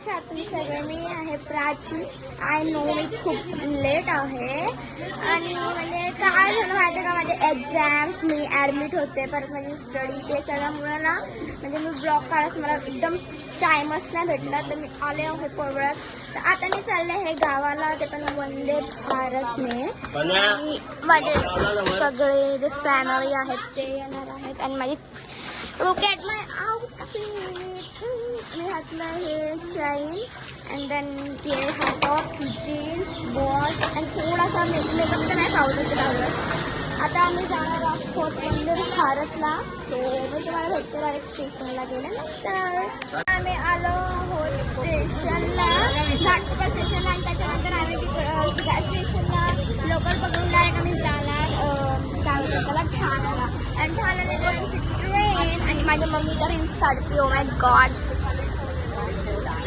कशा आहात तुम्ही सगळे? मी आहे प्राची. आय नो मी खूप लेट आहे आणि म्हणजे काय झालं माहिती आहे का, माझे एक्झाम्स, मी ॲडमिट होते, परत माझी स्टडी, ते सगळ्यामुळे ना म्हणजे मी ब्लॉग काढत मला एकदम टाईमच नाही भेटला. तर मी आले आहे कोवळ्यात. तर आता मी चालले आहे गावाला, ते पण वंदे भारतने. आणि माझे सगळे जे फॅमिली आहेत ते येणार आहेत. आणि माझी look at my outfit. मी घातलं हे चैन अँड देन ये हा टॉप, जीन्स, वॉच आणि थोडासा मेकअप तर नाही, पावडर लावलं. आता आम्ही जाणार आहोत वंदे भारतला. सो मी तुम्हाला भेटते डायरेक्ट स्टेशनला गेल्यानंतर. आम्ही आलो आहोत स्टेशनला, घाटकोपर स्टेशनला. आणि त्याच्यानंतर आम्ही तिकडं स्टेशनला लोकल पकडून डायरेक्ट आम्ही जाणार काय होतं त्याला, ठाण्याला. आणि ठाण्याला आमची ट्रेन. आणि माझी मम्मी तर रील्स काढते. Oh my God.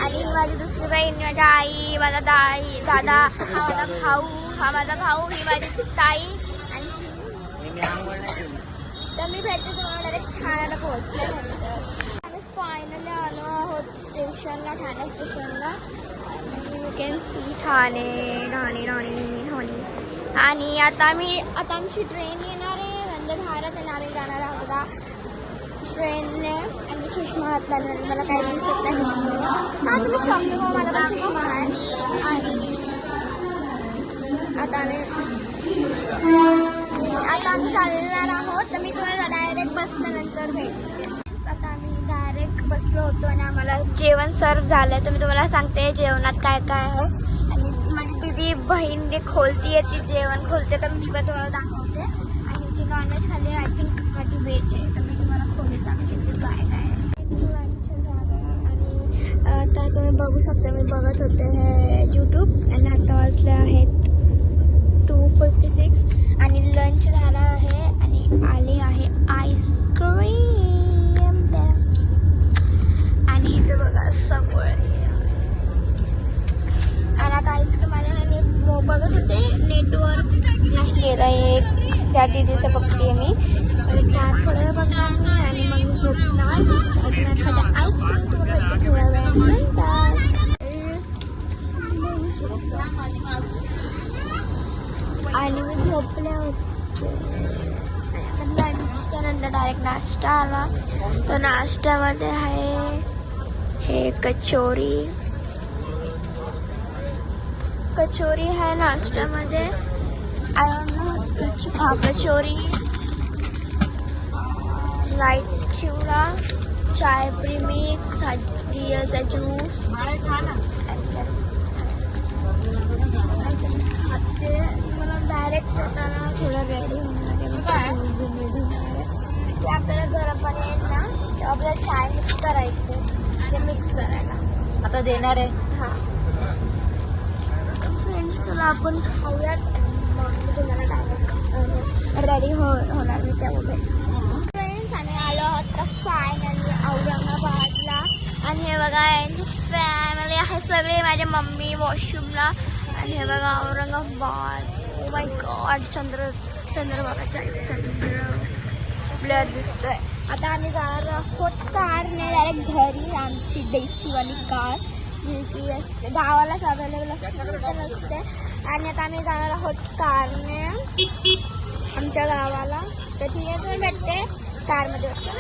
आणि माझी दुसरी बहीण, माझी आई, माझा दादा, हा माझा भाऊ, ही माझी ताई. आणि तर मी भेटते तुम्हाला डायरेक्ट ठाण्याला पोहोचल्यानंतर. आम्ही फायनली आलो आहोत स्टेशनला, ठाणे स्टेशनला. You can see Thane. आणि आता आमची ट्रेन येणार आहे, वंदे भारत येणार आहे, जाणार आहोत ट्रेनने. आणि चष्मा घातला नाही, मला काही दिसत नाही चष्मा. हा तुम्ही शॉपिंग, मला पण चष्मा आहे. आणि आता आम्ही चालणार आहोत. तर मी तुम्हाला डायरेक्ट बसल्यानंतर भेटते. आता आम्ही डायरेक्ट बसलो होतो आणि आम्हाला जेवण सर्व झालं. तर मी तुम्हाला सांगते जेवणात काय काय आहे. आणि माझी दिदी बहीण जे खोलती आहे, ती जेवण खोलते, तर मी पण तुम्हाला दाखवते. आणि जी नॉनव्हेज खाली आय थिंक माझी व्हेज आहे, तर मी तुम्हाला खोलून दाखवते काय काय आहे. लंच झालं आणि आता तुम्ही बघू शकता, मी बघत होते हे यूट्यूब. आणि आता वाजले आहेत 2:56 आणि लंच झाला आहे. आणि आली आहे आईस्क्रीम. आणि इथे बघा समोर. आणि आता आईस्क्रीम आले आणि बघत होते नेटवर्क नाही गेलं एक, त्या दिदीचं बघते मी. त्यात थोड्या वेळ बघणार मी आणि मग मी झोपणार. मी एखाद्या आईस्क्रीम तुम्हाला भेटते थोड्या वेळानंतर. आणि मी झोपले होते. लंचच्या नंतर डायरेक्ट नाश्ता आला. तर नाश्त्यामध्ये आहे हे कचोरी आहे नाश्त्यामध्ये. कचोरी, लाईट चिवडा, चाय प्रीमिक्स, रियाचा ज्यूस. मला डायरेक्ट जाताना थोडं रेडी होणार आहे. ते आपल्याला गरम पाणी येईल ना, तेव्हा आपल्याला चाय मिक्स करायचे, ते मिक्स करायला आता देणार आहे. हां फ्रेंड्स, चला आपण खाऊयात. मग मी तुम्हाला डायरेक्ट रेडी होणार मी त्यामुळे. फ्रेंड्स, आम्ही आलो आहोत तर फायनली औरंगाबादला. आणि हे बघा यांची फॅमिली आहे सगळे, माझ्या मम्मी वॉशरूमला. आणि हे बघा औरंगाबाद. ओ माय गॉड, चंद्र बघा, चंद्र ब्लर दिसतोय. आता आम्ही जाणार आहोत कारने डायरेक्ट घरी. आमची देसीवाली कार जी की असते गावालाच अवेलेबल असते. आणि आता आम्ही जाणार आहोत कारने आमच्या गावाला. तर ठीक आहे, तुम्ही भेटते कारमध्ये बसतो.